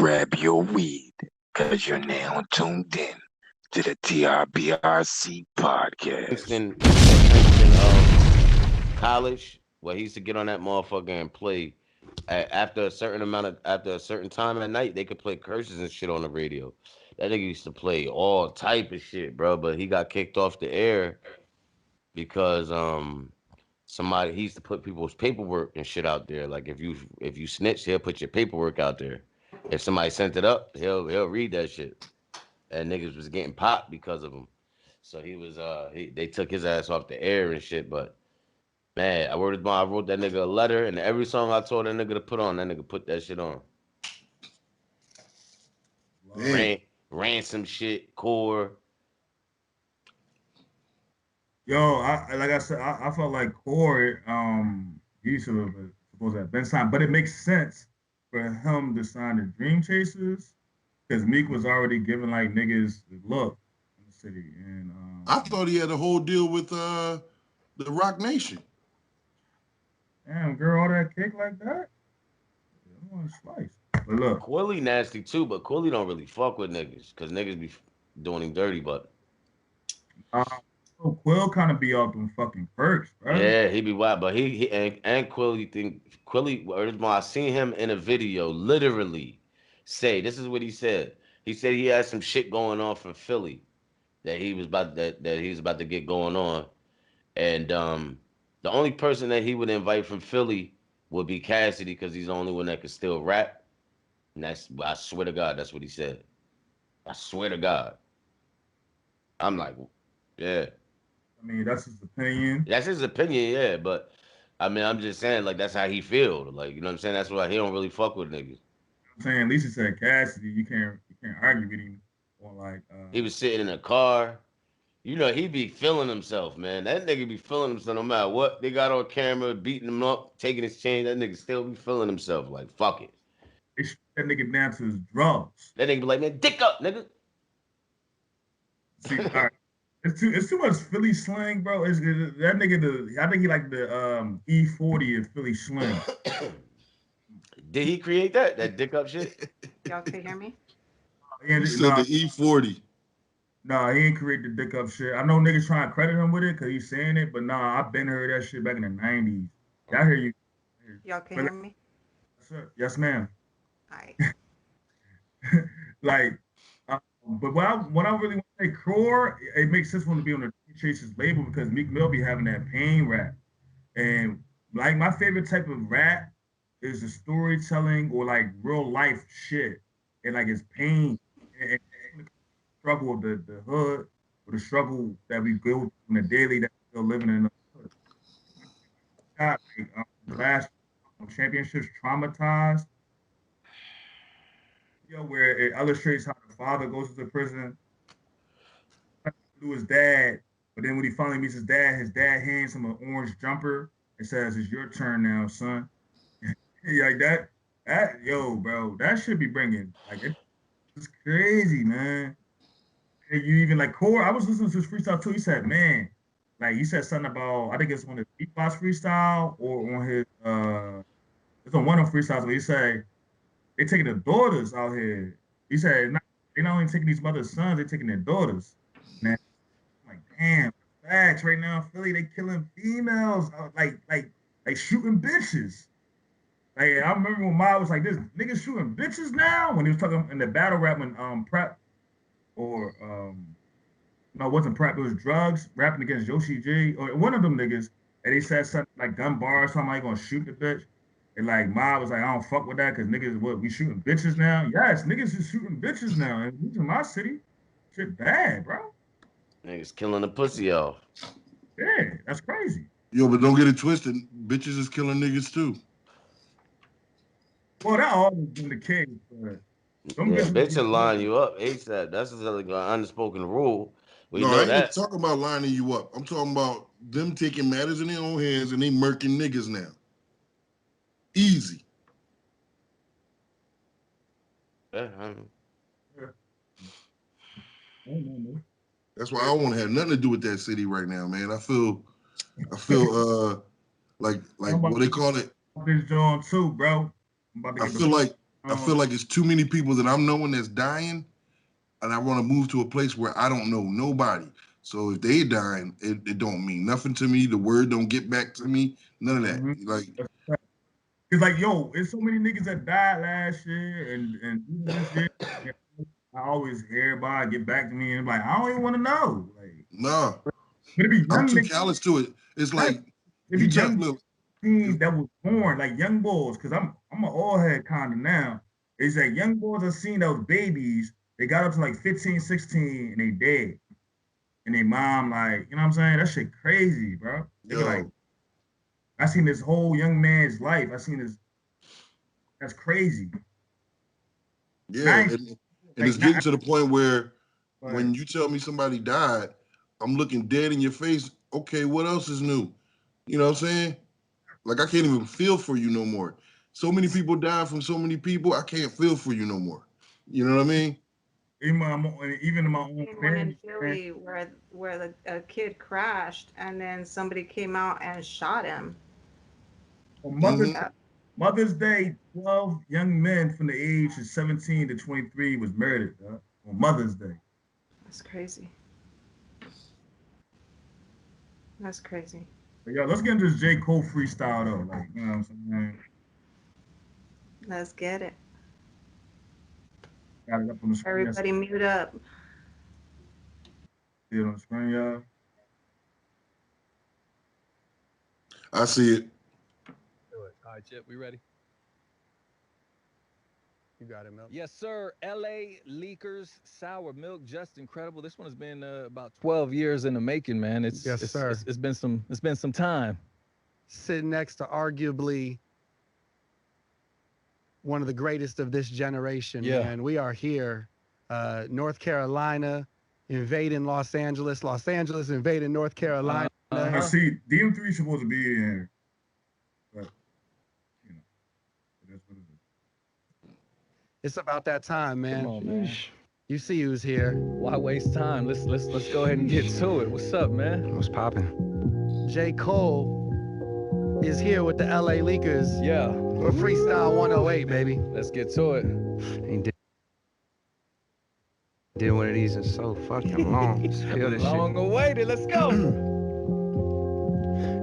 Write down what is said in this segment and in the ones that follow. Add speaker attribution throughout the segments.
Speaker 1: grab your weed, because you're now tuned in to the TRBRC podcast.
Speaker 2: Princeton college, where he used to get on that motherfucker and play. After a certain time at night, they could play curses and shit on the radio. That nigga used to play all type of shit, bro. But he got kicked off the air because somebody he used to put people's paperwork and shit out there. Like if you snitch, he'll put your paperwork out there. If somebody sent it up, he'll read that shit. And niggas was getting popped because of him. So they took his ass off the air and shit. But man, I wrote that nigga a letter, and every song I told that nigga to put on, that nigga put that shit on.
Speaker 3: Damn.
Speaker 2: Ransom shit, core.
Speaker 4: Yo, like I said, I felt like Corey, he should have supposed to have been signed, but it makes sense for him to sign the Dream Chasers because Meek was already giving like niggas the look in the city, and
Speaker 3: I thought he had a whole deal with the Rock Nation.
Speaker 4: damn girl, all that cake like that, I want to slice. But look,
Speaker 2: Quilly nasty too, but Quilly don't really fuck with niggas because niggas be doing him dirty. But
Speaker 4: uh, so Quill kind of be off them fucking perks, bro.
Speaker 2: yeah, he be wild. But he and Quilly. I seen him in a video, literally say this is what he said. He said he had some shit going on from Philly that he was about to get going on, and the only person that he would invite from Philly would be Cassidy because he's the only one that could still rap. And I swear to God, that's what he said. I swear to God. I'm like, yeah.
Speaker 4: I mean, that's his opinion.
Speaker 2: That's his opinion, yeah. But I mean, I'm just saying, like, that's how he feel. Like, you know what I'm saying? That's why he don't really fuck with niggas.
Speaker 4: I'm saying, at least he said Cassidy, you can't argue with him on like
Speaker 2: He was sitting in a car. You know, he be feeling himself, man. That nigga be feeling himself no matter what they got on camera, beating him up, taking his chain. That nigga still be feeling himself. Like, fuck it.
Speaker 4: they shoot that nigga down to his drums.
Speaker 2: That nigga be like, man, dick up, nigga.
Speaker 4: See, all right. It's too much Philly slang, bro. That nigga I think he like the E40 of Philly slang.
Speaker 2: Did he create that dick up shit?
Speaker 5: Y'all can hear me?
Speaker 3: He said the E40.
Speaker 4: Nah, he ain't create the dick up shit. I know niggas trying to credit him with it because he's saying it, but nah, I've been heard that shit back in the 90s. I hear you.
Speaker 5: Y'all can hear me?
Speaker 4: Yes, ma'am.
Speaker 5: All right.
Speaker 4: Like, but what I really want to say, Core, it makes sense for him to be on the Chasers label because Meek Mill be having that pain rap. And like my favorite type of rap is the storytelling or like real life shit. And like it's pain and the struggle of the hood or the struggle that we go through in the daily that we're still living in the hood. Got like last championships traumatized. Where it illustrates how the father goes to prison to his dad, but then when he finally meets his dad hands him an orange jumper and says, "It's your turn now, son." Like that, yo, bro, that should be bringing like it's crazy, man. And you even like Core. I was listening to his freestyle too. He said, "Man, like he said something about I think it's on his beatbox freestyle or on his it's on one of freestyles where he said." They taking their daughters out here. He said they not only taking these mothers' sons, they taking their daughters. Man, I'm like damn, facts right now in Philly, they killing females, like shooting bitches. Like I remember when Ma was like, "This niggas shooting bitches now." When he was talking in the battle rap when Prep or no, it wasn't Prep, it was Drugs rapping against Yoshi G or one of them niggas, and they said something like gun bars, something like gonna shoot the bitch. And like Ma was like, I don't fuck with that because niggas, what, we shooting bitches now? Yes, niggas is shooting bitches now. And in my city, shit bad, bro.
Speaker 2: Niggas killing the pussy off.
Speaker 4: Yeah, that's crazy.
Speaker 3: Yo, but don't get it twisted. Bitches is killing niggas too.
Speaker 4: Well, that always been the case. But them
Speaker 2: Yeah,
Speaker 4: bitches
Speaker 2: bitch
Speaker 4: be
Speaker 2: will line you up ASAP. That's just like an unspoken rule. We
Speaker 3: No, I
Speaker 2: know
Speaker 3: ain't even
Speaker 2: that.
Speaker 3: talking about lining you up. I'm talking about them taking matters in their own hands and they murking niggas now. Easy.
Speaker 2: Yeah,
Speaker 3: That's why I don't want to have nothing to do with that city right now, man. I feel like
Speaker 4: I'm about
Speaker 3: what they
Speaker 4: to
Speaker 3: call it.
Speaker 4: get this joint too, bro. I'm about to
Speaker 3: I
Speaker 4: get
Speaker 3: feel like I feel like it's too many people that I'm knowing that's dying, and I want to move to a place where I don't know nobody. So if they dying, it don't mean nothing to me. The word don't get back to me. None of that. Like,
Speaker 4: it's like, yo, it's so many niggas that died last year and even this year. I always hear about it, get back to me and like, I don't even want to know. Like,
Speaker 3: nah,
Speaker 4: but it be young
Speaker 3: I'm too
Speaker 4: niggas.
Speaker 3: callous to it. It's like
Speaker 4: It be
Speaker 3: you tell
Speaker 4: young
Speaker 3: look,
Speaker 4: teens that was born like young boys, because I'm an old head kind of now. It's like young boys I've seen those babies, they got up to like 15, 16 and they dead. And they mom, like, you know what I'm saying? That shit crazy, bro. They be like,
Speaker 3: yo,
Speaker 4: I seen this whole young man's life. I seen this. That's crazy.
Speaker 3: yeah,
Speaker 4: Nice.
Speaker 3: and it's
Speaker 4: Like,
Speaker 3: getting to the point where
Speaker 4: but
Speaker 3: when you tell me somebody died, I'm looking dead in your face. Okay, what else is new? You know what I'm saying? Like I can't even feel for you no more. So many people died from so many people. I can't feel for you no more. You know what I mean?
Speaker 4: even in my own
Speaker 5: Seen one in
Speaker 4: family, man.
Speaker 5: Philly where a kid crashed and then somebody came out and shot him.
Speaker 4: On
Speaker 3: Mm-hmm.
Speaker 4: Mother's Day, 12 young men from the age of 17 to 23 was murdered on Mother's Day.
Speaker 5: That's crazy. That's crazy.
Speaker 4: But yo, let's get into this JCole freestyle though. Like, you know what I'm saying?
Speaker 5: Let's get it.
Speaker 4: Got it up on the screen.
Speaker 5: Everybody mute up.
Speaker 4: See it on the screen, y'all.
Speaker 3: I see it.
Speaker 6: Do it. All right, Chip, we ready? You got it, Milk. Yes, sir. LA Leakers Sour Milk, just incredible. This one has been about 12 years in the making, man.
Speaker 7: Yes, sir.
Speaker 6: It's been some time.
Speaker 7: Sitting next to arguably one of the greatest of this generation,
Speaker 6: Yeah.
Speaker 7: man. We are here, North Carolina invading Los Angeles invading North Carolina.
Speaker 4: I see DM3 supposed to be in here, but you know, that's what it is.
Speaker 7: It's about that time, man.
Speaker 6: Come on, man.
Speaker 7: You see who's here.
Speaker 6: Why waste time? Let's go ahead and get to it. What's up, man?
Speaker 7: What's popping? JCole is here with the LA Leakers.
Speaker 6: Yeah.
Speaker 7: We're Freestyle 108, baby.
Speaker 6: Let's get to it.
Speaker 8: Ain't did one of these in so fucking long. Feel this
Speaker 6: Long awaited. Let's go.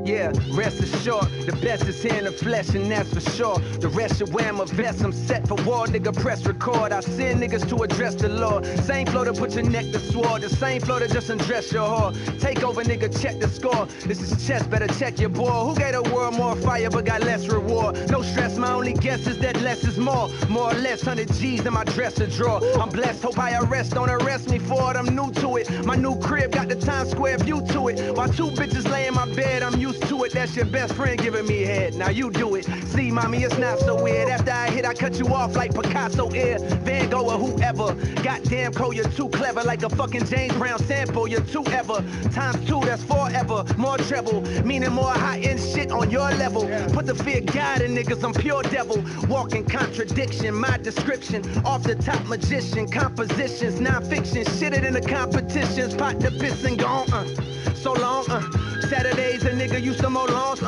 Speaker 8: Yeah, rest assured, the best is here in the flesh, and that's for sure. The rest should wear my vest, I'm set for war, nigga, press record. I send niggas to address the Lord. Same flow to put your neck to sword, the same flow to just undress your whore. Take over, nigga, check the score. This is chess, better check your boy. Who gave the world more fire but got less reward? No stress, my only guess is that less is more. More or less, 100 G's in my dresser drawer. I'm blessed, hope I arrest, don't arrest me for it, I'm new to it. My new crib got the Times Square view to it. While two bitches lay in my bed, I'm used to it. That's your best friend giving me head. Now you do it. See, mommy, it's not so weird. After I hit, I cut you off like Picasso ear, Van Gogh or whoever. Goddamn, Cole, you're too clever. Like a fucking James Brown sample, you're too ever. Times two, that's forever. More treble, meaning more high-end shit on your level. Put the fear God in niggas, I'm pure devil. Walking contradiction, my description. Off the top magician, compositions, non-fiction. Shit it in the competitions. Pot the piss and gone, so long, Saturdays a nigga used to mow lawns,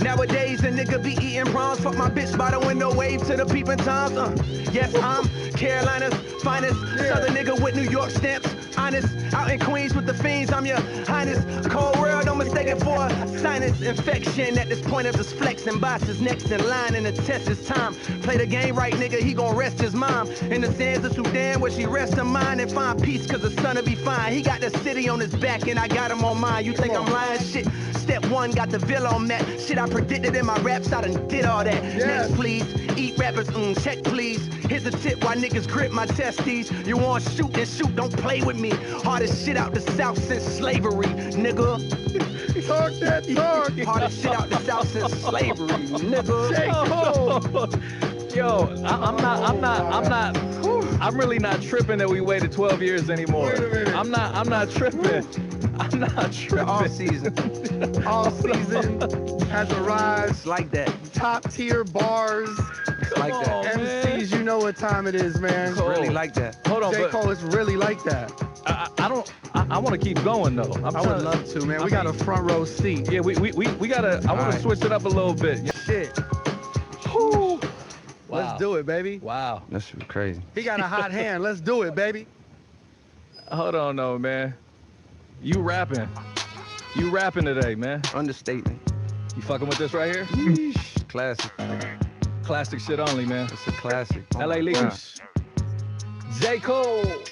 Speaker 8: Nowadays a nigga be eating prawns. Fuck my bitch by the window, wave to the peeping toms, Yes, I'm Carolina's finest, Southern nigga with New York stamps. Honest, out in Queens with the fiends, I'm your highness. Cold world, don't mistake it for a sinus infection. At this point of this flexing, boss is next in line and the test is time. Play the game right, nigga, he gon' rest his mom. In the sands of Sudan where she rests her mind and find peace cause the sun'll be fine. He got the city on his back and I got him on mine. You think I'm lying? Shit. Step one, got the Villa on that. Shit I predicted in my raps, I done did all that. Next please, eat rappers, check please. Here's a tip why niggas grip my testes. You want shoot and shoot, don't play with me. Hardest shit out the South since slavery, nigga.
Speaker 7: Talk that talk.
Speaker 8: Hardest shit out the South since slavery, nigga.
Speaker 6: Yo, I'm really not tripping that we waited 12 years anymore.
Speaker 7: Wait a minute.
Speaker 6: I'm not tripping. I'm not tripping.
Speaker 8: All season.
Speaker 7: All season has arrived.
Speaker 8: It's like that.
Speaker 7: Top tier bars.
Speaker 8: Like that.
Speaker 6: on, man.
Speaker 7: MCs, you know what time it is, man.
Speaker 6: Cole.
Speaker 8: Really like that.
Speaker 6: Hold on, but
Speaker 7: JCole, it's really like that.
Speaker 6: I want to keep going though.
Speaker 7: I would love to, man. We got a front row seat.
Speaker 6: Yeah, we gotta. I want to switch it up a little bit.
Speaker 7: Shit.
Speaker 6: Whew.
Speaker 7: Let's do it, baby.
Speaker 6: Wow.
Speaker 2: That shit was crazy.
Speaker 7: He got a hot hand. Let's do it, baby.
Speaker 6: Hold on, though, man. You rapping. You rapping today, man.
Speaker 2: Understatement.
Speaker 6: You fucking with this right here?
Speaker 2: Yeesh. Classic.
Speaker 6: Classic shit only, man.
Speaker 2: It's a classic.
Speaker 6: LA Leakers. JCole.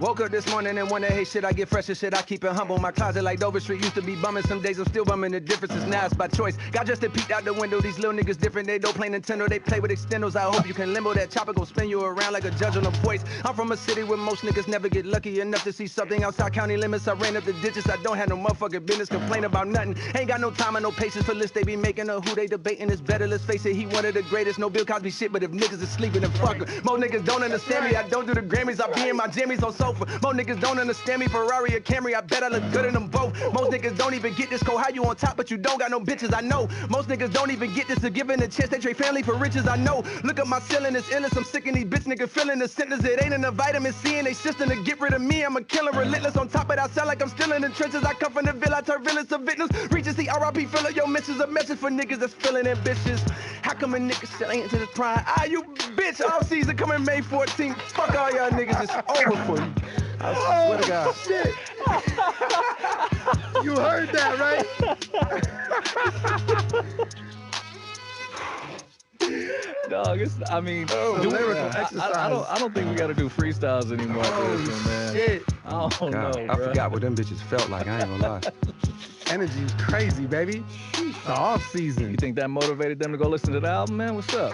Speaker 8: Woke up this morning and wonder, hey, shit, I get fresh as shit. I keep it humble. My closet like Dover Street used to be bumming. Some days I'm still bumming. The difference is now it's by choice. Got just to peek out the window. These little niggas different. They don't play Nintendo. They play with extendos. I hope you can limbo. That chopper gon' spin you around like a judge on a voice. I'm from a city where most niggas never get lucky enough to see something outside county limits. I ran up the ditches. I don't have no motherfucking business. Complain about nothing. Ain't got no time and no patience for lists they be making or who they debating is better. Let's face it, he one of the greatest. No Bill Cosby shit, but if niggas is sleeping, then fuck 'em. Most niggas don't understand me. I don't do the Grammys. I be in my jammies on sofa. Most niggas don't understand me. Ferrari or Camry, I bet I look good in them both. Most niggas don't even get this cold. How you on top, but you don't got no bitches, I know. Most niggas don't even get this to giving a chance. They trade family for riches, I know. Look at my ceiling, it's endless. I'm sick of these bitch niggas feeling the sentence. It ain't in the vitamin C and they system to get rid of me. I'm a killer, relentless. On top of that, I sound like I'm still in the trenches. I come from the villa, I turn villains to victims. Reaches the RIP filler, yo, misses a message for niggas that's feeling ambitious. How come a nigga still ain't to the prime? Ah, you bitch, all season coming May 14th. Fuck all y'all niggas, it's over for you. I swear to God.
Speaker 7: Shit. You heard that, right?
Speaker 6: Dog, I mean,
Speaker 7: lyrical
Speaker 6: I don't think we gotta do freestyles anymore for this one, man.
Speaker 7: Shit.
Speaker 6: I don't know,
Speaker 2: I
Speaker 6: bro.
Speaker 2: forgot what them bitches felt like. I ain't gonna lie.
Speaker 7: Energy is crazy, baby. The off season.
Speaker 6: You think that motivated them to go listen to the album, man? What's up?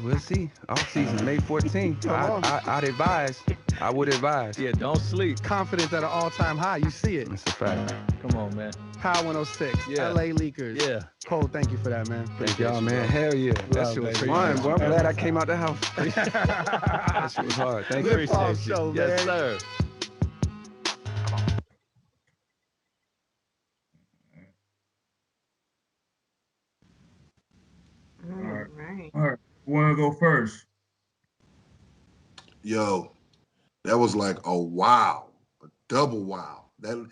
Speaker 2: We'll see. Off season, May 14th. I'd advise. I would advise.
Speaker 6: Yeah, don't sleep.
Speaker 7: Confidence at an all-time high. You see it.
Speaker 2: That's a fact.
Speaker 6: Come on, man.
Speaker 7: Power 106.
Speaker 6: Yeah.
Speaker 7: LA Leakers.
Speaker 6: Yeah.
Speaker 7: Cole, thank you for that, man.
Speaker 2: Thank y'all, man. Hell yeah. That shit was
Speaker 7: baby.
Speaker 2: fun, bro. I'm
Speaker 7: Appreciate
Speaker 2: glad I came out the house. That shit was hard. Thank you.
Speaker 7: Lip Off
Speaker 6: Appreciate you.
Speaker 7: show,
Speaker 6: Yes,
Speaker 7: man.
Speaker 6: sir.
Speaker 5: All right.
Speaker 4: All right. Who want to go first?
Speaker 3: Yo, that was like a wow, a double wow. That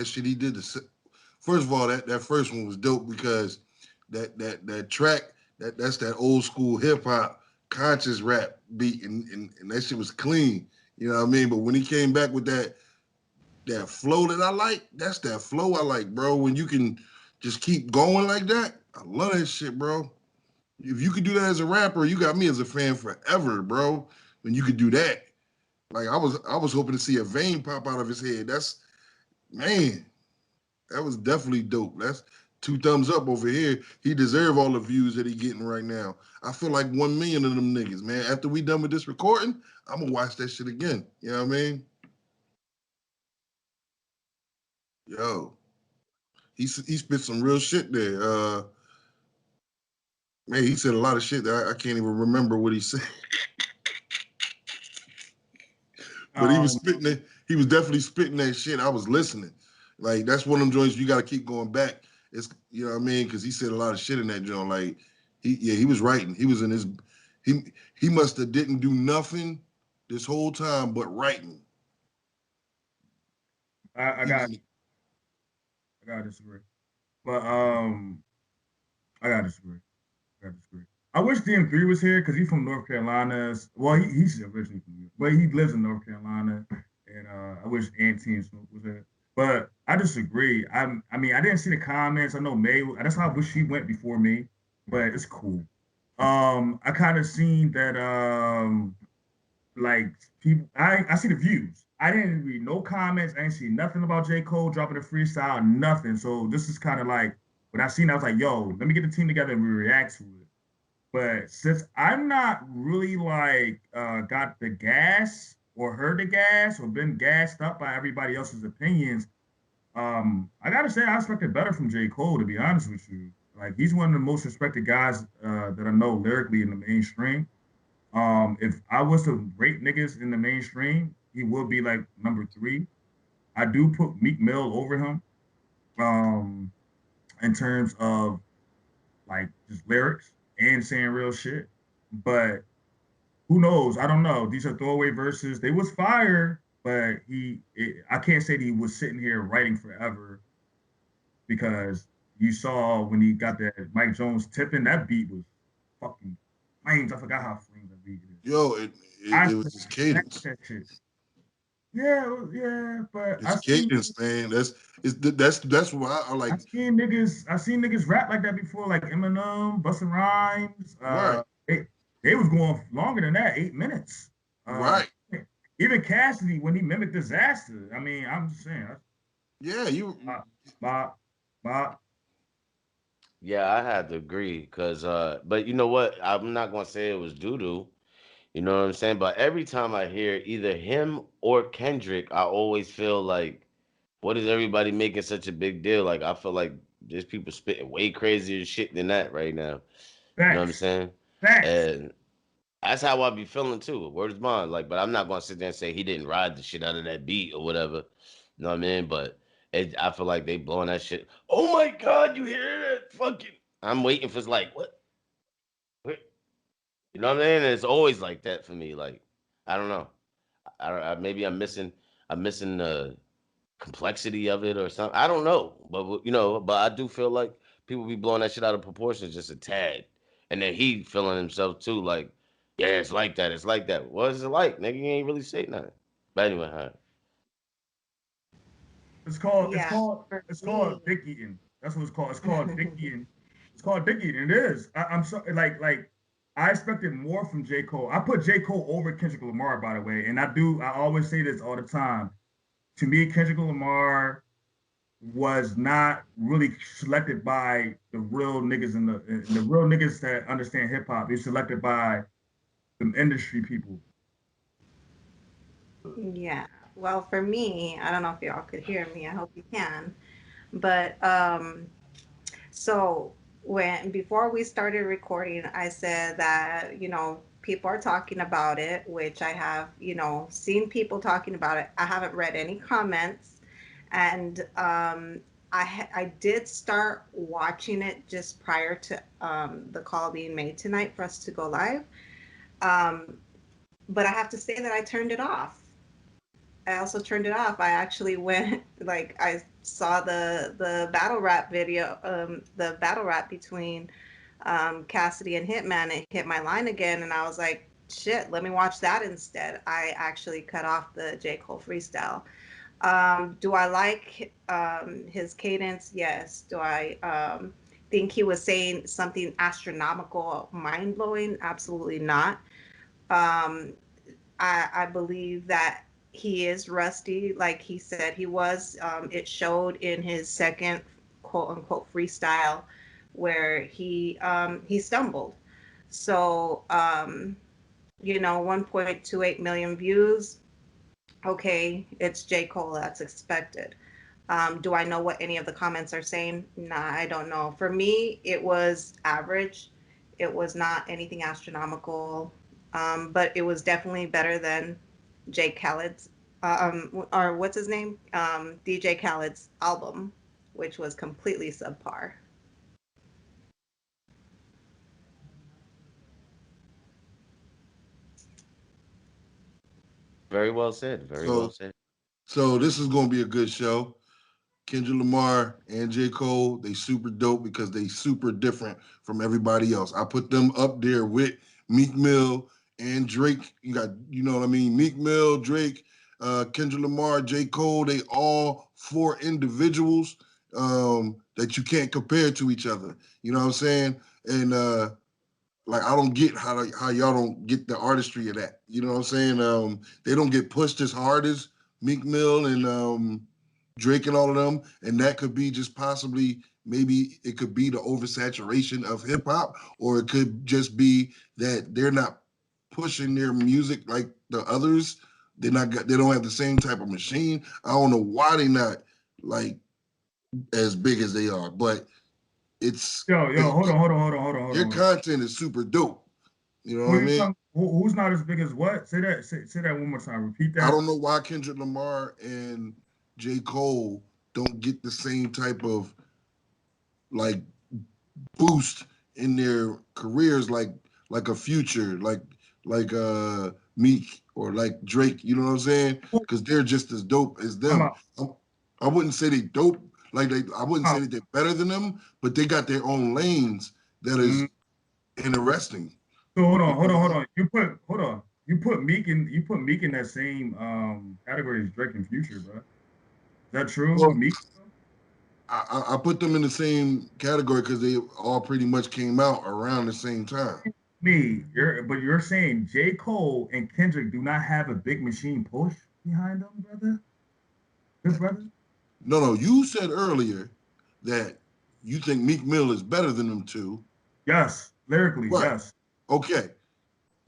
Speaker 3: shit he did. First of all, that first one was dope because that track that's that old school hip hop conscious rap beat and that shit was clean. You know what I mean? But when he came back with that flow that I like, that's that flow I like, bro. When you can just keep going like that, I love that shit, bro. If you could do that as a rapper, you got me as a fan forever, bro. When you could do that. Like I was hoping to see a vein pop out of his head. Man, that was definitely dope. That's 2 thumbs up over here. He deserve all the views that he getting right now. I feel like 1 million of them niggas, man. After we done with this recording, I'm gonna watch that shit again. You know what I mean? Yo, he spit some real shit there. Man, he said a lot of shit that I can't even remember what he said. But he was spitting it. He was definitely spitting that shit. I was listening. Like that's one of them joints you got to keep going back. It's you know what I mean because he said a lot of shit in that joint. Like he was writing. He was in his. He must have didn't do nothing this whole time but writing.
Speaker 4: I gotta disagree. But I gotta disagree. I wish DM3 was here because he's from North Carolina. Well, he's originally from New York, but he lives in North Carolina. And I wish Auntie and Snoop was here. But I disagree. I mean, I didn't see the comments. I know May. That's how I wish she went before me. But it's cool. I kind of seen that. Like people, I see the views. I didn't read no comments. I didn't see nothing about JCole dropping a freestyle. Nothing. So this is kind of like when I seen. I was like, yo, let me get the team together and we react to it. But since I'm not really like got the gas or heard the gas or been gassed up by everybody else's opinions, I gotta say I expected better from JCole, to be honest with you. Like he's one of the most respected guys that I know lyrically in the mainstream. If I was to rate niggas in the mainstream, he would be like number 3. I do put Meek Mill over him in terms of like just lyrics and saying real shit. But who knows? I don't know. These are throwaway verses. They was fire, but I can't say that he was sitting here writing forever because you saw when he got that Mike Jones tipping, that beat was fucking flames. I forgot how flames I beat it.
Speaker 3: Yo,
Speaker 4: I
Speaker 3: it was his cadence.
Speaker 4: that shit. Yeah, but
Speaker 3: His cadence, man. That's why I like.
Speaker 4: I seen niggas rap like that before, like Eminem, Bustin' Rhymes.
Speaker 3: Right.
Speaker 4: They was going longer than that, 8 minutes.
Speaker 3: Right.
Speaker 4: Even Cassidy when he mimicked Disaster. I mean, I'm just saying.
Speaker 3: Yeah, you.
Speaker 4: Bop.
Speaker 2: Yeah, I had to agree because, but you know what? I'm not gonna say it was doo doo. You know what I'm saying? But every time I hear either him or Kendrick, I always feel like, what is everybody making such a big deal? Like, I feel like there's people spitting way crazier shit than that right now. You know what I'm
Speaker 4: Facts.
Speaker 2: saying?
Speaker 4: Facts.
Speaker 2: And that's how I be feeling too. Word is mine. Like, but I'm not gonna sit there and say he didn't ride the shit out of that beat or whatever. You know what I mean? But I feel like they blowing that shit. Oh my god, you hear that? Fucking. I'm waiting for like what? You know what I mean? And it's always like that for me. Like, I don't know. Maybe I'm missing the complexity of it or something. I don't know, but but I do feel like people be blowing that shit out of proportion just a tad, and then he feeling himself too. Like, yeah, it's like that. It's like that. What is it like, nigga? You ain't really say nothing. But anyway, huh?
Speaker 4: It's called
Speaker 5: Yeah, for me.
Speaker 4: dick eating. That's what it's called. It's called dick eating. It's called dick eating. It is. I'm so like I expected more from J. Cole. I put J. Cole over Kendrick Lamar, by the way. And I always say this all the time. To me, Kendrick Lamar was not really selected by the real niggas in the real niggas that understand hip hop. He's selected by the industry people.
Speaker 5: Yeah. Well, for me, I don't know if y'all could hear me. I hope you can. But so when before we started recording, I said that, people are talking about it, which I have, seen people talking about it. I haven't read any comments. And I did start watching it just prior to the call being made tonight for us to go live. Um, but I have to say that I turned it off. I also turned it off. I actually went like I saw the battle rap video, the battle rap between Cassidy and Hitman. It hit my line again, and I was like, shit, let me watch that instead. I actually cut off the J. Cole freestyle. Do I like his cadence? Yes. Do I think he was saying something astronomical, mind blowing? Absolutely not. Um, I believe that he is rusty, like he said he was. It showed in his second quote unquote freestyle where he stumbled. So 1.28 million views. Okay, it's J. Cole. That's expected. Do I know what any of the comments are saying? Nah, I don't know. For me, it was average. It was not anything astronomical, but it was definitely better than Jay Khaled's, or what's his name? DJ Khaled's album, which was completely subpar.
Speaker 2: Very well said. Very well
Speaker 3: So
Speaker 2: said.
Speaker 3: so this is gonna be a good show. Kendrick Lamar and J. Cole, they super dope because they super different from everybody else. I put them up there with Meek Mill and Drake. You got, you know what I mean? Meek Mill, Drake, Kendrick Lamar, J. Cole, they all four individuals that you can't compare to each other. You know what I'm saying? And like I don't get how y'all don't get the artistry of that. You know what I'm saying? They don't get pushed as hard as Meek Mill and Drake and all of them, and that could be just possibly maybe it could be the oversaturation of hip hop, or it could just be that they're not pushing their music like the others. They don't have the same type of machine. I don't know why they not like as big as they are, but it's
Speaker 4: Yo, hold
Speaker 3: their
Speaker 4: on.
Speaker 3: content is super dope. You know what
Speaker 4: Who
Speaker 3: I
Speaker 4: you
Speaker 3: mean?
Speaker 4: talking? Who's not as big as what? Say that one more time. Repeat
Speaker 3: I
Speaker 4: that.
Speaker 3: don't know why Kendrick Lamar and J. Cole don't get the same type of like boost in their careers like a Future, like Meek or like Drake. You know what I'm saying? Because they're just as dope as
Speaker 4: I'm
Speaker 3: them.
Speaker 4: out.
Speaker 3: I wouldn't say they dope I wouldn't say
Speaker 4: I'm
Speaker 3: that they're better than them, but they got their own lanes that is
Speaker 4: out.
Speaker 3: interesting.
Speaker 4: So hold on. You put Meek in that same category as Drake and Future, bro. Is that true
Speaker 3: Well,
Speaker 4: with Meek?
Speaker 3: I put them in the same category because they all pretty much came out around the same time.
Speaker 4: But you're saying J. Cole and Kendrick do not have a big machine push behind them, brother? Good brother?
Speaker 3: No, you said earlier that you think Meek Mill is better than them two.
Speaker 4: Yes, lyrically,
Speaker 3: Right.
Speaker 4: yes.
Speaker 3: Okay.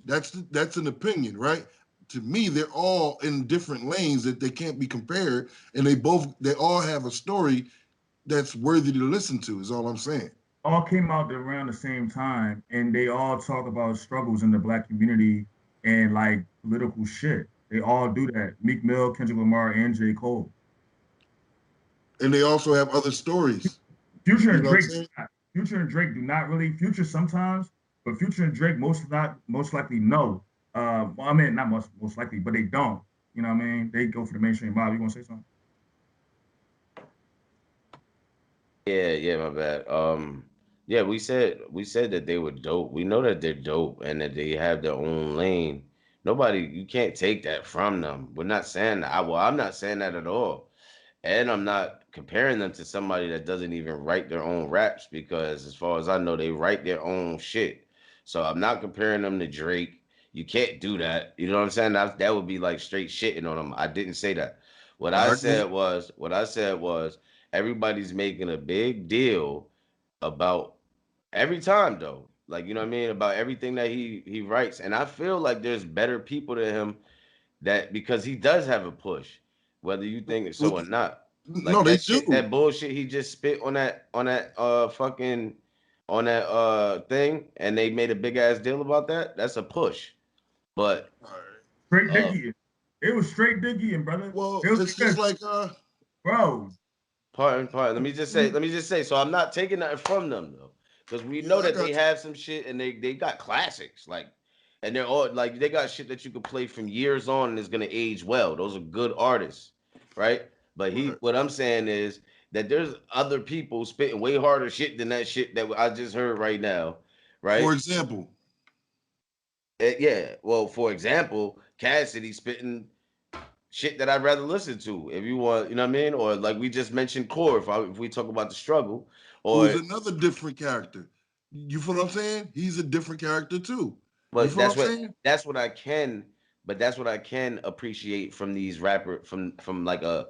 Speaker 3: That's an opinion, right? To me, they're all in different lanes that they can't be compared, and they all have a story that's worthy to listen to, is all I'm saying.
Speaker 4: All came out around the same time, and they all talk about struggles in the black community and like political shit. They all do that. Meek Mill, Kendrick Lamar, and J. Cole.
Speaker 3: And they also have other stories.
Speaker 4: Future
Speaker 3: You
Speaker 4: and
Speaker 3: know what I'm
Speaker 4: Drake,
Speaker 3: saying?
Speaker 4: Future and Drake do not really. Future sometimes, but Future and Drake most likely no. Well, I mean not most likely, but they don't. You know what I mean? They go for the mainstream mob. You want to say something?
Speaker 2: Yeah, my bad. Yeah, we said that they were dope. We know that they're dope and that they have their own lane. You can't take that from them. We're not saying that. I'm not saying that at all. And I'm not comparing them to somebody that doesn't even write their own raps because, as far as I know, they write their own shit. So I'm not comparing them to Drake. You can't do that. You know what I'm saying? That would be like straight shitting on them. I didn't say that. What I said was everybody's making a big deal about every time though. Like, you know what I mean? About everything that he writes. And I feel like there's better people than him that because he does have a push, whether you think it's so or not.
Speaker 3: No,
Speaker 2: Like
Speaker 3: they
Speaker 2: that
Speaker 3: do.
Speaker 2: shit, that bullshit he just spit on that fucking on that thing, and they made a big ass deal about that. That's a push. But
Speaker 4: Straight
Speaker 2: uh,
Speaker 4: Dickie. It was straight Dickie, brother.
Speaker 3: Well,
Speaker 4: It was
Speaker 3: it's just like
Speaker 4: bro.
Speaker 2: pardon. Let me just say. So I'm not taking nothing from them though, because we know
Speaker 3: I
Speaker 2: that they
Speaker 3: got
Speaker 2: have some shit and they got classics like, and they're all like they got shit that you could play from years on and is gonna age well. Those are good artists, right? But
Speaker 3: Right.
Speaker 2: what I'm saying is that there's other people spitting way harder shit than that shit that I just heard right now,
Speaker 3: For
Speaker 2: right?
Speaker 3: example,
Speaker 2: Yeah. Well, for example, Cassidy spitting shit that I'd rather listen to. If you want, you know what I mean, or like we just mentioned, Core. If we talk about the struggle,
Speaker 3: who's
Speaker 2: or
Speaker 3: another different character. You feel what I'm saying? He's a different character too. You
Speaker 2: but
Speaker 3: feel what I'm saying?
Speaker 2: that's what I can, but that's what I can appreciate from these rapper from like a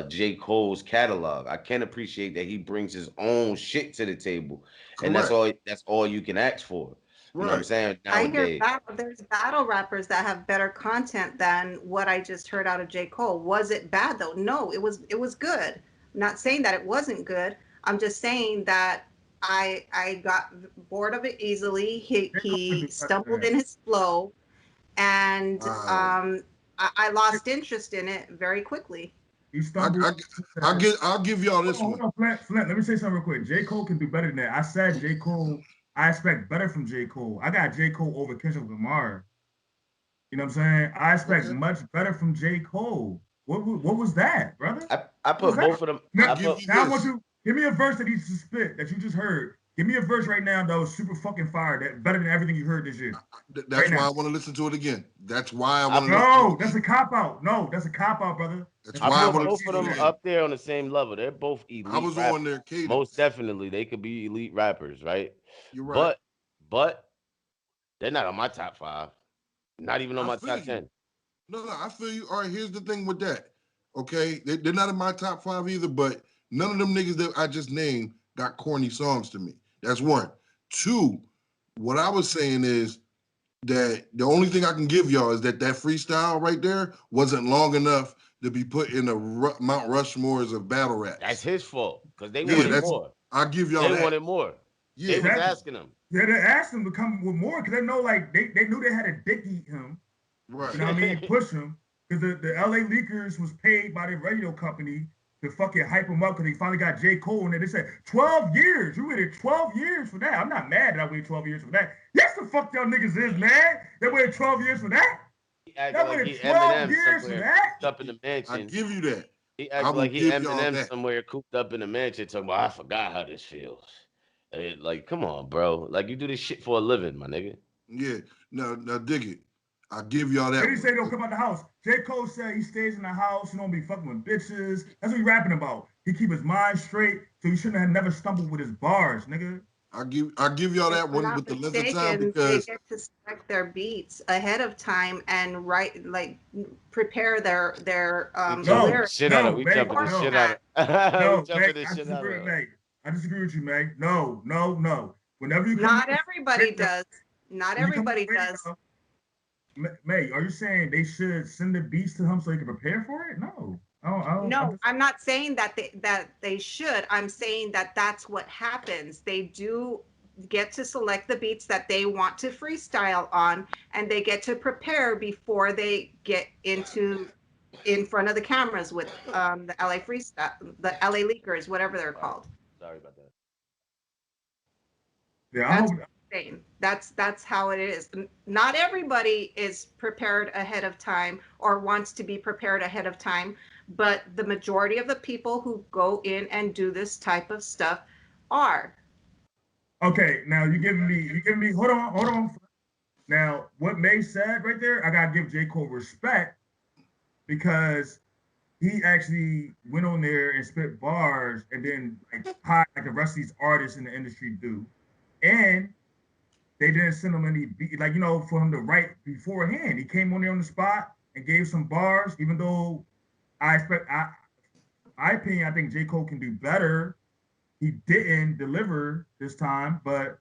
Speaker 2: J. Cole's catalog. I can appreciate that he brings his own shit to the table, and
Speaker 3: Correct.
Speaker 2: that's all you can ask for. You know what I'm
Speaker 3: Right.
Speaker 2: saying
Speaker 5: I hear
Speaker 2: nowadays.
Speaker 5: there's battle rappers that have better content than what I just heard out of J. Cole. Was it bad though? No, it was good. I'm not saying that it wasn't good. I'm just saying that I got bored of it easily. He
Speaker 4: J. Cole could
Speaker 5: he
Speaker 4: do better than
Speaker 5: stumbled
Speaker 4: that.
Speaker 5: in his flow, and
Speaker 3: Wow.
Speaker 5: I lost interest in it very quickly.
Speaker 4: He
Speaker 3: I,
Speaker 4: stumbled.
Speaker 3: I, I'll give y'all this
Speaker 4: Hold
Speaker 3: one.
Speaker 4: on, Flint. Let me say something real quick. J. Cole can do better than that. I said J. Cole. I expect better from J. Cole. I got J. Cole over Kendrick Lamar. You know what I'm saying? I expect
Speaker 3: Okay.
Speaker 4: much better from J. Cole. What was that, brother?
Speaker 2: I
Speaker 4: What was
Speaker 2: put
Speaker 4: that?
Speaker 2: both of them.
Speaker 3: I
Speaker 4: Now,
Speaker 2: I
Speaker 3: give
Speaker 2: put
Speaker 3: you
Speaker 4: now I want
Speaker 3: this.
Speaker 4: you give me a verse that he just spit that you just heard. Give me a verse right now that was super fucking fire. That better than everything you heard this year. Right
Speaker 3: That's why
Speaker 4: now.
Speaker 3: I want to listen to it again. That's why I
Speaker 2: I
Speaker 3: want to
Speaker 2: put
Speaker 3: listen to
Speaker 4: No,
Speaker 3: it
Speaker 4: that's
Speaker 3: again.
Speaker 4: a cop out. No, that's a cop out, brother.
Speaker 3: That's
Speaker 4: That's a
Speaker 2: I
Speaker 3: why I
Speaker 4: cop
Speaker 2: put
Speaker 3: want
Speaker 4: out.
Speaker 3: to
Speaker 2: both
Speaker 4: You
Speaker 2: of
Speaker 3: listen
Speaker 4: can't
Speaker 3: to
Speaker 4: do
Speaker 3: it
Speaker 2: them
Speaker 4: that.
Speaker 3: again.
Speaker 2: up there on the same level. They're both
Speaker 3: I
Speaker 2: elite
Speaker 3: was on
Speaker 2: rappers.
Speaker 3: their
Speaker 2: Most
Speaker 3: cadence.
Speaker 2: definitely, they could be elite rappers, right?
Speaker 3: You're right.
Speaker 2: But but they're not on my top five. Not even on
Speaker 3: I
Speaker 2: my
Speaker 3: feel
Speaker 2: top
Speaker 3: you.
Speaker 2: 10.
Speaker 3: No, I feel you. All right, here's the thing with that. Okay, they're not in my top five either, but none of them niggas that I just named got corny songs to me. That's one. Two, what I was saying is that the only thing I can give y'all is that freestyle right there wasn't long enough to be put in the Mount Rushmores of battle
Speaker 2: That's
Speaker 3: raps.
Speaker 2: his fault because they
Speaker 3: Yeah,
Speaker 2: wanted
Speaker 4: Listen,
Speaker 3: that's
Speaker 2: more.
Speaker 3: I'll give y'all
Speaker 2: They
Speaker 3: that.
Speaker 2: wanted more. They
Speaker 3: Yeah,
Speaker 2: was
Speaker 4: exactly.
Speaker 2: asking them.
Speaker 4: Yeah, they asked him to come with more because they know like they knew they had to dick eat him. You
Speaker 3: right.
Speaker 4: know what I mean? Push him. Because the LA Leakers was paid by the radio company to fucking hype him up because they finally got J. Cole in there. They said, 12 years. You waited 12 years for that. I'm not mad that I waited 12 years for that. Yes, the fuck y'all niggas is, man. They waited 12 years for that.
Speaker 2: He acting
Speaker 4: Y'all
Speaker 2: like
Speaker 4: waited
Speaker 2: he
Speaker 4: 12
Speaker 2: Eminem
Speaker 4: years for
Speaker 2: somewhere
Speaker 4: that.
Speaker 2: cooped up in the
Speaker 3: I
Speaker 2: mansion.
Speaker 3: give you that.
Speaker 2: He
Speaker 3: I
Speaker 2: acting
Speaker 3: will
Speaker 2: like he
Speaker 3: give y'all
Speaker 2: Eminem
Speaker 3: that.
Speaker 2: somewhere cooped up in the mansion talking about I forgot how this feels. Like, come on, bro. Like, you do this shit for a living, my nigga.
Speaker 3: Yeah. Now dig it. I give y'all that
Speaker 4: What did he say?
Speaker 3: one.
Speaker 4: Don't come out the house. J. Cole said he stays in the house. He don't be fucking with bitches. That's what he rapping about. He keep his mind straight, so he shouldn't have never stumbled with his bars, nigga.
Speaker 3: I give y'all
Speaker 5: If
Speaker 3: that
Speaker 5: I'm
Speaker 3: one
Speaker 5: not
Speaker 3: with the length of time
Speaker 5: mistaken, they
Speaker 3: because
Speaker 5: get to select their beats ahead of time and write, like, prepare
Speaker 2: We
Speaker 5: the
Speaker 2: jumping the
Speaker 4: No,
Speaker 5: lyrics
Speaker 2: shit out of.
Speaker 4: no,
Speaker 2: We
Speaker 4: Meg,
Speaker 2: jumping the shit
Speaker 4: no,
Speaker 2: out
Speaker 5: beforehand.
Speaker 2: of. We
Speaker 4: no,
Speaker 2: jumping
Speaker 4: Meg.
Speaker 2: the
Speaker 4: I
Speaker 2: shit out
Speaker 4: disagree with
Speaker 2: of.
Speaker 4: Meg. I disagree with you, Meg. No, no, no. Whenever you come
Speaker 5: Not
Speaker 4: on the
Speaker 5: everybody
Speaker 4: radio,
Speaker 5: does. Not
Speaker 4: when you come on
Speaker 5: everybody
Speaker 4: the
Speaker 5: does.
Speaker 4: radio, May, are you saying they should send the beats to him so he can prepare for it? No, I don't.
Speaker 5: No, I'm not saying that they should. I'm saying that that's what happens. They do get to select the beats that they want to freestyle on, and they get to prepare before they get in front of the cameras with the LA freestyle, the LA leakers, whatever they're called.
Speaker 2: Sorry about that.
Speaker 4: Yeah, I
Speaker 5: That's
Speaker 4: hope.
Speaker 5: insane. That's how it is. Not everybody is prepared ahead of time or wants to be prepared ahead of time, but the majority of the people who go in and do this type of stuff are.
Speaker 4: Okay, now you giving me. Hold on. Now, what May said right there, I gotta give J. Cole respect because he actually went on there and spit bars and then like the rest of these artists in the industry do, and they didn't send him any beat, like for him to write beforehand. He came on there on the spot and gave some bars, even though I expect my opinion, I think J. Cole can do better. He didn't deliver this time, but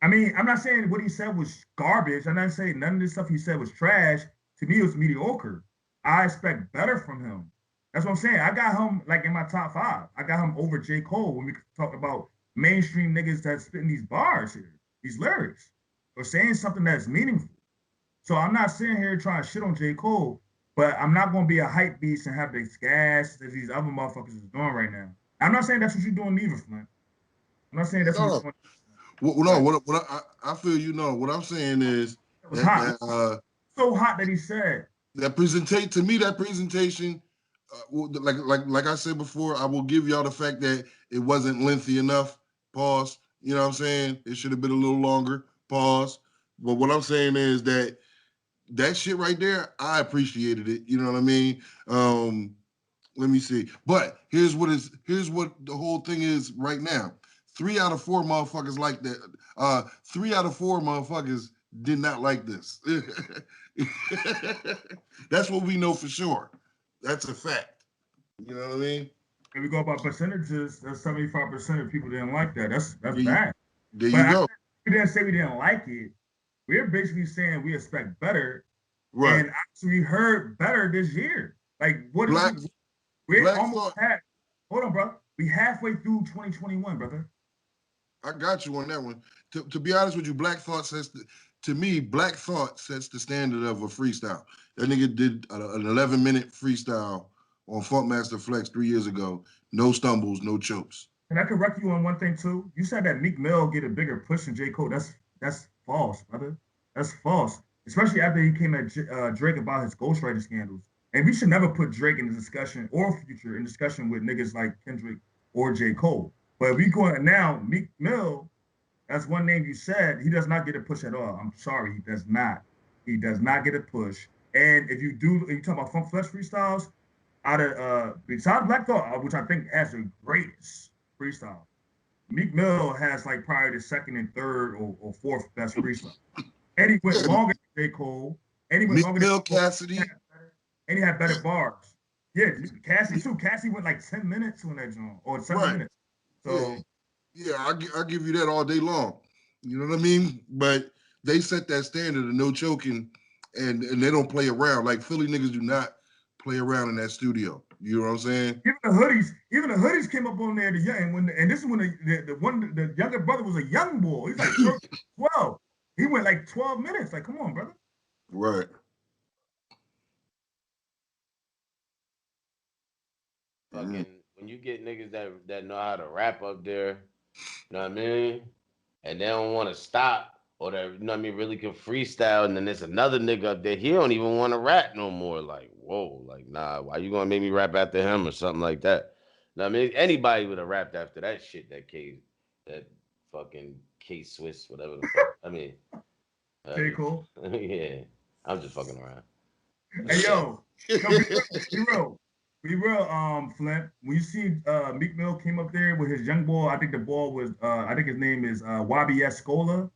Speaker 4: I mean, I'm not saying what he said was garbage. I'm not saying none of this stuff he said was trash. To me, it was mediocre. I expect better from him. That's what I'm saying. I got him like in my top 5. I got him over J. Cole when we talk about mainstream niggas that's spitting these bars here, these lyrics, or saying something that's meaningful. So I'm not sitting here trying to shit on J. Cole, but I'm not gonna be a hype beast and have this gas that these other motherfuckers is doing right now. I'm not saying that's what you're doing either, Flint. I'm not saying that's what you're doing.
Speaker 3: no, what I feel what I'm saying is
Speaker 4: It was hot.
Speaker 3: that
Speaker 4: So hot that he said.
Speaker 3: that presentation, like I said before, I will give y'all the fact that it wasn't lengthy enough. Pause. You know what I'm saying? It should have been a little longer. Pause. But what I'm saying is that shit right there, I appreciated it. You know what I mean? Let me see. But here's what the whole thing is right now. 3 out of 4 motherfuckers like that. 3 out of 4 motherfuckers did not like this. That's what we know for sure. That's a fact. You know what I mean?
Speaker 4: If we go by percentages, that's 75% of people didn't like that. That's
Speaker 3: There
Speaker 4: bad.
Speaker 3: there
Speaker 4: But
Speaker 3: you go.
Speaker 4: we didn't say we didn't like it. We're basically saying we expect better.
Speaker 3: Right.
Speaker 4: And actually heard better this year. Like what is
Speaker 3: Black
Speaker 4: we're
Speaker 3: Black
Speaker 4: almost
Speaker 3: Thought.
Speaker 4: hold on, bro. We halfway through 2021, brother.
Speaker 3: I got you on that one. To be honest with you, Black Thought to me, Black Thought sets the standard of a freestyle. That nigga did an 11-minute freestyle on Funkmaster Flex 3 years ago. No stumbles, no chokes.
Speaker 4: And I correct you on one thing too. You said that Meek Mill get a bigger push than J. Cole. That's false, brother. That's false. Especially after he came at Drake about his ghostwriter scandals. And we should never put Drake in the discussion or Future in discussion with niggas like Kendrick or J. Cole. But we going now, Meek Mill, that's one name you said. He does not get a push at all. I'm sorry, he does not. He does not get a push. And if you talk about Funk Flex freestyles, out of besides Black Thought, which I think has the greatest freestyle, Meek Mill has like probably the second and third or fourth best freestyle. And he went longer than J. Cole. And he went
Speaker 3: Meek
Speaker 4: longer
Speaker 3: Mill,
Speaker 4: than
Speaker 3: Cassidy.
Speaker 4: and he had better bars. Yeah, Cassie too. Cassie went like 10 minutes on that joint, or 7 minutes. So
Speaker 3: Yeah, I give you that all day long. You know what I mean? But they set that standard of no choking, and they don't play around. Like Philly niggas do not play around in that studio. You know what I'm saying?
Speaker 4: even the hoodies came up on there. The young and this is when the younger brother was a young boy. He's like 12. He went like 12 minutes. Like, come on, brother.
Speaker 3: Right.
Speaker 2: Fucking when you get niggas that know how to rap up there, you know what I mean? And they don't want to stop, or that, you know what I mean, really can freestyle, and then there's another nigga up there, he don't even want to rap no more. Like, whoa, like, nah, why you gonna make me rap after him or something like that? You know what I mean? Anybody would have rapped after that shit that fucking K-Swiss, whatever the fuck. I mean,
Speaker 4: JCole.
Speaker 2: yeah, I'm just fucking around.
Speaker 4: Hey yo, no, be real, Flint. When you see Meek Mill came up there with his young boy, I think the ball was I think his name is YBS Scola.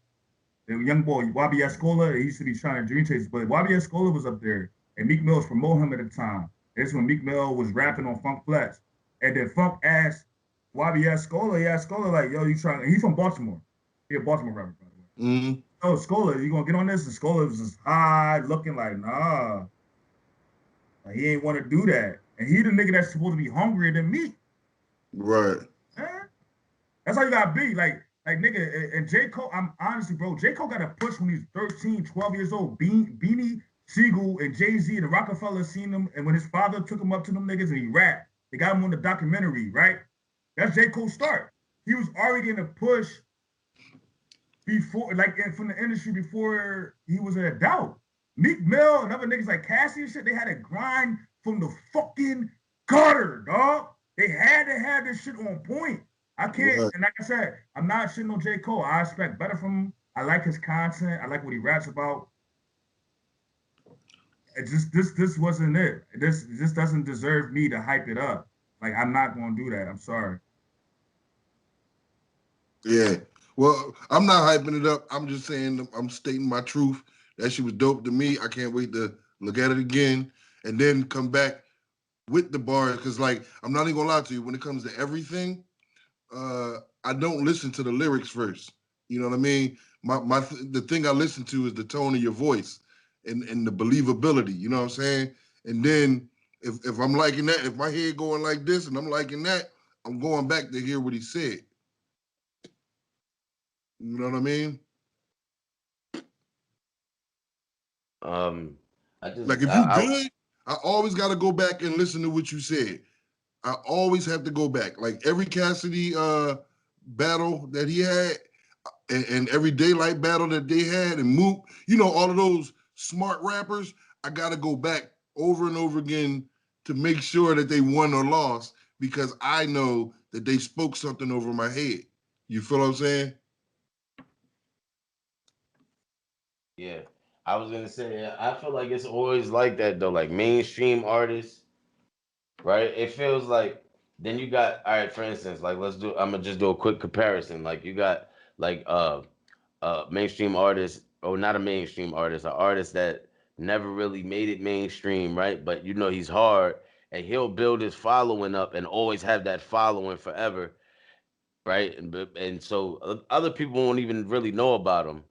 Speaker 4: The young boy, YBS Scola, he used to be trying to dream chase, but YBS Scola was up there, and Meek Mill was promoting him at the time. That's when Meek Mill was rapping on Funk Flex. And then Funk asked YBS Scola, like, yo, you trying, and he's from Baltimore. He's a Baltimore rapper, by the way.
Speaker 3: Mm-hmm.
Speaker 4: Oh, Scola, you gonna get on this? And Scola was just high, looking like, nah. Like, he ain't want to do that. And he the nigga that's supposed to be hungrier than me.
Speaker 3: Right.
Speaker 4: That's how you gotta be. Like nigga, and JCole, I'm honestly, bro, JCole got a push when he's 13, 12 years old. Beanie Siegel and Jay-Z and the Rockefeller seen him, and when his father took him up to them niggas and he rapped, they got him on the documentary, right? That's JCole's start. He was already getting a push before, like from the industry before he was an adult. Meek Mill and other niggas like Cassie and shit, they had to grind from the fucking gutter, dog. They had to have this shit on point. I can't, and like I said, I'm not shitting on J. Cole. I expect better from him. I like his content. I like what he raps about. It just this wasn't it. This doesn't deserve me to hype it up. Like, I'm not gonna do that. I'm sorry.
Speaker 3: Yeah. Well, I'm not hyping it up. I'm just saying, I'm stating my truth. That shit was dope to me. I can't wait to look at it again and then come back with the bars. Because, like, I'm not even gonna lie to you. When it comes to everything, I don't listen to the lyrics first. You know what I mean? The thing I listen to is the tone of your voice and the believability. You know what I'm saying? And then if I'm liking that, if my head going like this and I'm liking that, I'm going back to hear what he said. You know what I mean?
Speaker 2: I just
Speaker 3: Like if you good, I always got to go back and listen to what you said. I always have to go back. Like every Cassidy battle that he had, and every Daylight battle that they had, and Mook, you know, all of those smart rappers, I got to go back over and over again to make sure that they won or lost because I know that they spoke something over my head. You feel what I'm saying?
Speaker 2: Yeah, I was gonna say, I feel like it's always like that though. Like mainstream artists, right? It feels like then you got all right. For instance, like I'm gonna just do a quick comparison. Like you got like mainstream artist or not a mainstream artist, an artist that never really made it mainstream, right? But you know he's hard and he'll build his following up and always have that following forever, right? And so other people won't even really know about him,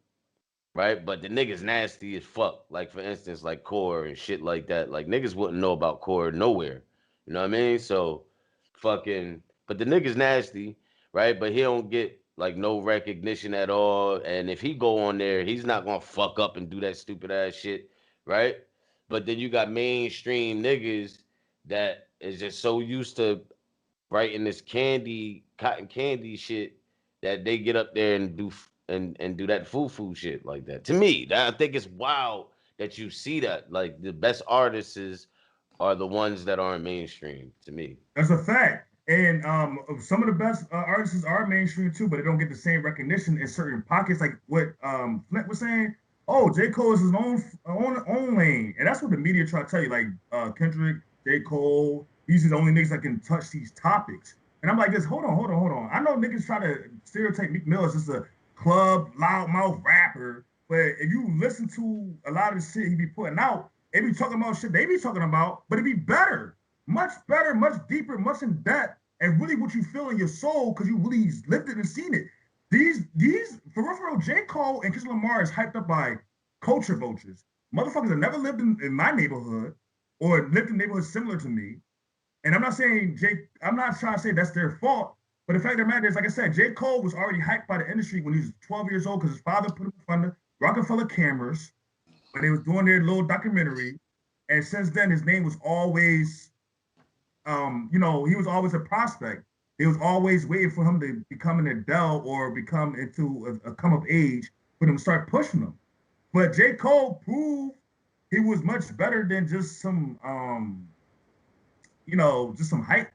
Speaker 2: right? But the niggas nasty as fuck. Like for instance, like Core and shit like that. Like niggas wouldn't know about Core nowhere. You know what I mean? So fucking but the niggas nasty, right? But he don't get like no recognition at all. And if he go on there, he's not gonna fuck up and do that stupid ass shit, right? But then you got mainstream niggas that is just so used to writing this cotton candy shit that they get up there and do that foo shit like that. To me, I think it's wild that you see that. Like the best artists are the ones that aren't mainstream. To me,
Speaker 4: That's a fact. And some of the best artists are mainstream too, but they don't get the same recognition in certain pockets. Like what Flint was saying. Oh, J. Cole is his own lane, and that's what the media try to tell you. Like Kendrick, J. Cole, these are the only niggas that can touch these topics. And I'm like, this. Hold on. I know niggas try to stereotype Meek Mill as just a club loudmouth rapper, but if you listen to a lot of the shit he be putting out, they be talking about shit they be talking about, but it be better, much deeper, much in depth, and really what you feel in your soul because you really lived it and seen it. These for real, J. Cole and Kendrick Lamar is hyped up by culture vultures. Motherfuckers that never lived in my neighborhood or lived in neighborhoods similar to me. And I'm not trying to say that's their fault, but the fact of the matter is, like I said, J. Cole was already hyped by the industry when he was 12 years old because his father put him in front of Rockefeller cameras when they was doing their little documentary. And since then, his name was always he was always a prospect. He was always waiting for him to become an adult or become into a come of age for them to start pushing him. But J. Cole proved he was much better than just some, just some hype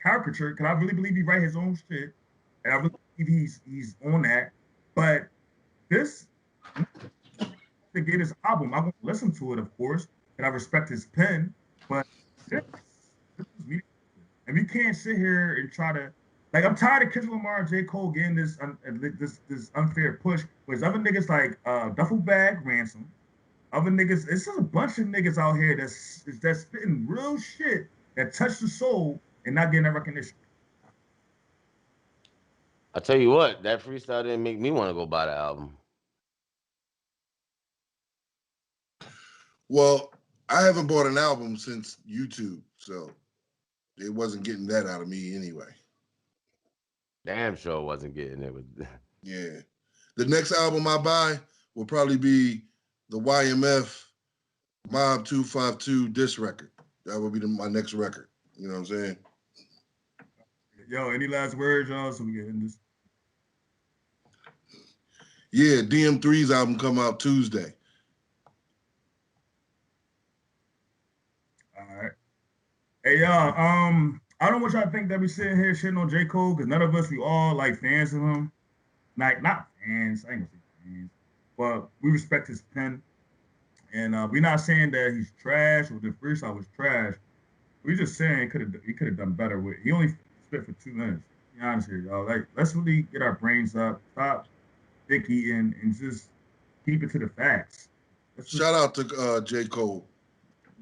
Speaker 4: caricature. Because I really believe he write his own shit, and I really he's on that. But this to get his album, I won't listen to it, of course, and I respect his pen, but this was me. And we can't sit here and try to like I'm tired of Kendrick Lamar and J. Cole getting this unfair push. Whereas other niggas like Duffel Bag Ransom, other niggas, it's just a bunch of niggas out here that's spitting real shit that touch the soul and not getting that recognition.
Speaker 2: I tell you what, that freestyle didn't make me want to go buy the album.
Speaker 3: Well, I haven't bought an album since YouTube, so it wasn't getting that out of me anyway.
Speaker 2: Damn sure wasn't getting it with.
Speaker 3: Yeah. The next album I buy will probably be the YMF Mob 252 disc record. That will be my next record. You know what I'm saying?
Speaker 4: Yo, any last words, y'all? So we get in this.
Speaker 3: Yeah, DM3's album come out Tuesday.
Speaker 4: All right. Hey, y'all. I don't want y'all to think that we sitting here shitting on J. Cole because none of us, we all like fans of him. Like, not fans, I ain't gonna say fans, but we respect his pen. And we're not saying that he's trash or the freestyle was trash. We're just saying he could have done better with. He only spit for 2 minutes. To be honest here, y'all. Like, let's really get our brains up, stop dick eating, and just keep it to the facts.
Speaker 3: Shout out to J. Cole.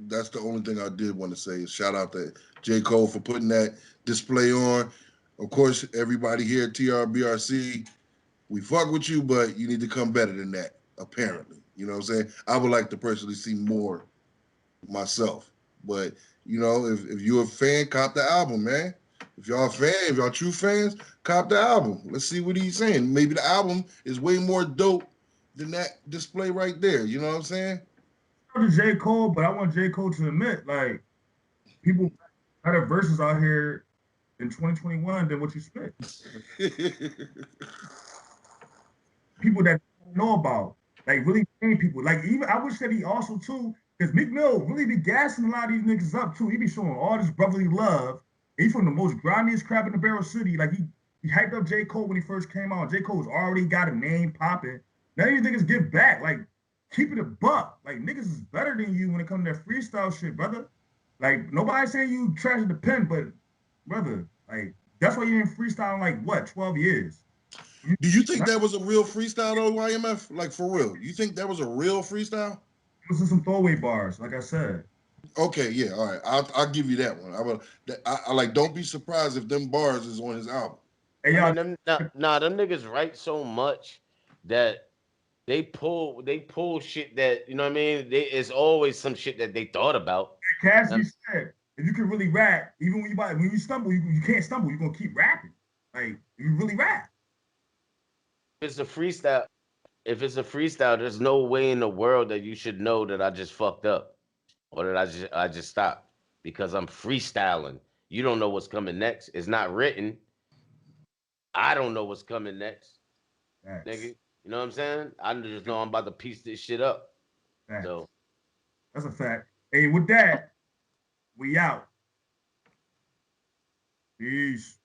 Speaker 3: That's the only thing I did want to say is shout out to J. Cole for putting that display on. Of course, everybody here at TRBRC, we fuck with you, but you need to come better than that, apparently. You know what I'm saying? I would like to personally see more myself. But, you know, if you're a fan, cop the album, man. If y'all a fan, if y'all true fans, cop the album. Let's see what he's saying. Maybe the album is way more dope than that display right there. You know what I'm saying?
Speaker 4: To J. Cole, but I want J. Cole to admit, like, people better verses out here in 2021 than what you spit. People that don't know about, like really paying people. Like even I wish that he also too, because Meek Mill really be gassing a lot of these niggas up too. He be showing all this brotherly love. He from the most grindiest crap in the barrel city. Like he hyped up J. Cole when he first came out. J. Cole's already got a name popping. Now these niggas give back. Like keep it a buck. Like niggas is better than you when it comes to that freestyle shit, brother. Like nobody's saying you trash the pen, but brother, like that's why you ain't freestyling like what 12 years.
Speaker 3: Do you think that was a real freestyle though, YMF? Like for real? You think that was a real freestyle?
Speaker 4: It was some throwaway bars, like I said.
Speaker 3: Okay, yeah, all right. I'll give you that one. I like. Don't be surprised if them bars is on his album.
Speaker 4: Hey,
Speaker 2: I
Speaker 4: y'all,
Speaker 2: mean, them niggas write so much that they pull shit that you know what I mean. It's always some shit that they thought about.
Speaker 4: Cassidy said, if you can really rap, even when you stumble, you can't stumble. You're gonna keep rapping. Like you really rap.
Speaker 2: If it's a freestyle, there's no way in the world that you should know that I just fucked up or that I just stopped because I'm freestyling. You don't know what's coming next. It's not written. I don't know what's coming next,
Speaker 4: Facts.
Speaker 2: nigga. You know what I'm saying? I just know I'm about to piece this shit up.
Speaker 4: Facts.
Speaker 2: So
Speaker 4: That's a fact. Hey, with that, we out. Peace.